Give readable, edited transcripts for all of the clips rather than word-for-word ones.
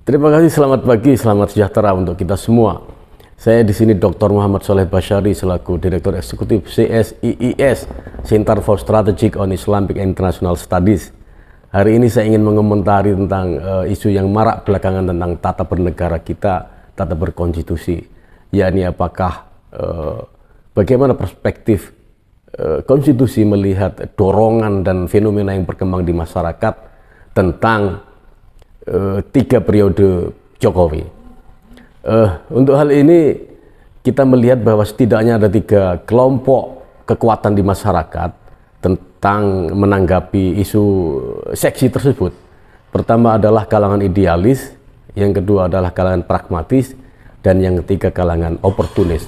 Terima kasih, selamat pagi, selamat sejahtera untuk kita semua. Saya di sini Dr. Muhammad Sholeh Basyari selaku Direktur Eksekutif CSIIS, Center for Strategic on Islamic and International Studies. Hari ini saya ingin mengomentari tentang isu yang marak belakangan tentang tata bernegara kita, tata berkonstitusi, yakni apakah bagaimana perspektif konstitusi melihat dorongan dan fenomena yang berkembang di masyarakat tentang 3 periode Jokowi. Untuk hal ini kita melihat bahwa setidaknya ada 3 kelompok kekuatan di masyarakat tentang menanggapi isu seksi tersebut. Pertama adalah kalangan idealis, yang kedua adalah kalangan pragmatis, dan yang ketiga kalangan oportunis.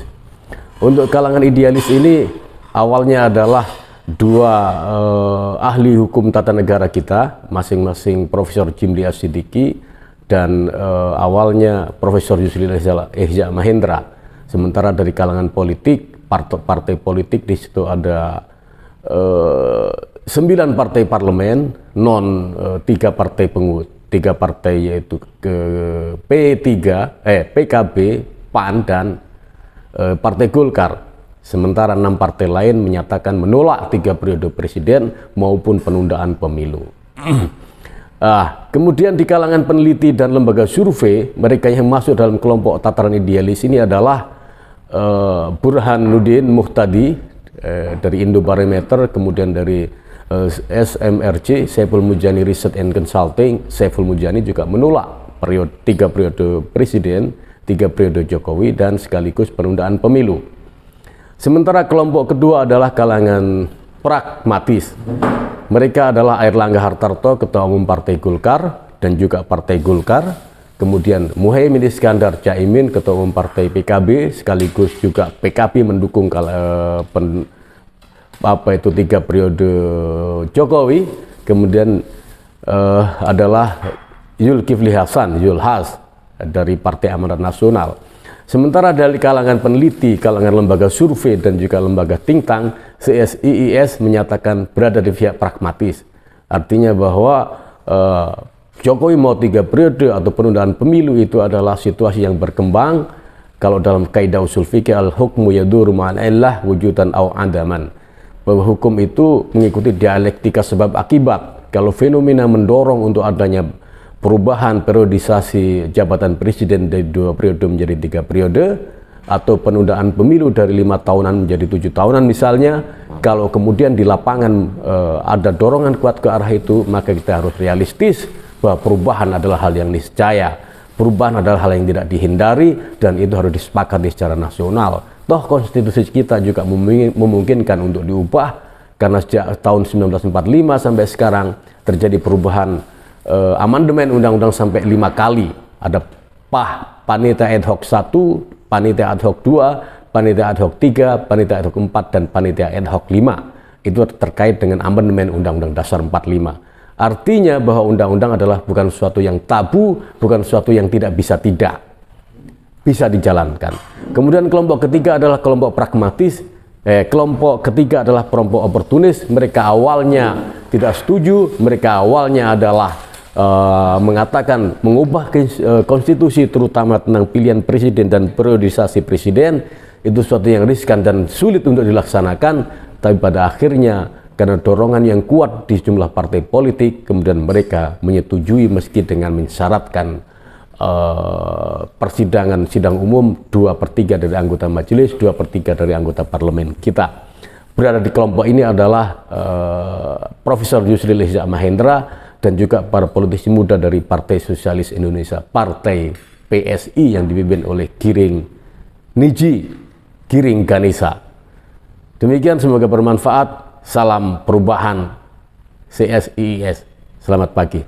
Untuk kalangan idealis ini awalnya adalah 2 ahli hukum tata negara kita, masing-masing Profesor Jimli As-Siddiqi dan awalnya Profesor Yusril Ihza Mahendra. Sementara dari kalangan politik, partai politik di situ ada 9 partai parlemen, 3 partai pengurus, 3 partai yaitu PKB, PAN dan Partai Golkar. Sementara 6 partai lain menyatakan menolak 3 periode presiden maupun penundaan pemilu. Kemudian di kalangan peneliti dan lembaga survei, mereka yang masuk dalam kelompok tataran idealis ini adalah Burhanuddin Muhtadi dari Indobarometer, kemudian dari SMRC, Saiful Mujani Research and Consulting. Saiful Mujani juga menolak 3 periode presiden, 3 periode Jokowi, dan sekaligus penundaan pemilu. Sementara kelompok kedua adalah kalangan pragmatis. Mereka adalah Airlangga Hartarto, Ketua Umum Partai Golkar dan juga Partai Golkar. Kemudian Muhaimin Iskandar Caimin, Ketua Umum Partai PKB, sekaligus juga PKB mendukung 3 periode Jokowi. Kemudian adalah Zulkifli Hasan, Zulhas dari Partai Amanat Nasional. Sementara dari kalangan peneliti, kalangan lembaga survei dan juga lembaga think tank, CSIIS menyatakan berada di pihak pragmatis. Artinya bahwa Jokowi mau 3 periode atau penundaan pemilu itu adalah situasi yang berkembang. Kalau dalam kaidah usul fikih, al-hukmu yaduru ma'al illah wujudan aw adaman, bahwa hukum itu mengikuti dialektika sebab akibat. Kalau fenomena mendorong untuk adanya perubahan periodisasi jabatan presiden dari 2 periode menjadi 3 periode, atau penundaan pemilu dari 5 tahunan menjadi 7 tahunan misalnya, kalau kemudian di lapangan ada dorongan kuat ke arah itu, maka kita harus realistis bahwa perubahan adalah hal yang niscaya, perubahan adalah hal yang tidak dihindari, dan itu harus disepakati secara nasional. Toh konstitusi kita juga memungkinkan untuk diubah, karena sejak tahun 1945 sampai sekarang terjadi perubahan amandemen undang-undang sampai 5 kali. Ada Panitia Ad Hoc 1, Panitia Ad Hoc 2, Panitia Ad Hoc 3, Panitia Ad Hoc 4, dan Panitia Ad Hoc 5. Itu terkait dengan amandemen Undang-Undang Dasar 45. Artinya bahwa undang-undang adalah bukan sesuatu yang tabu, bukan sesuatu yang tidak bisa dijalankan. Kemudian kelompok ketiga adalah kelompok pragmatis. Kelompok ketiga adalah kelompok oportunis. Mereka awalnya tidak setuju, mereka awalnya adalah mengatakan mengubah konstitusi, terutama tentang pilihan presiden dan periodisasi presiden, itu sesuatu yang riskan dan sulit untuk dilaksanakan. Tapi pada akhirnya karena dorongan yang kuat di sejumlah partai politik, kemudian mereka menyetujui meski dengan mensyaratkan persidangan sidang umum 2/3 dari anggota majelis, 2/3 dari anggota parlemen kita. Berada di kelompok ini adalah Profesor Yusril Ihza Mahendra dan juga para politisi muda dari Partai Sosialis Indonesia, Partai PSI yang dipimpin oleh Giring Niji, Giring Ganesa. Demikian, semoga bermanfaat. Salam perubahan CSIIS. Selamat pagi.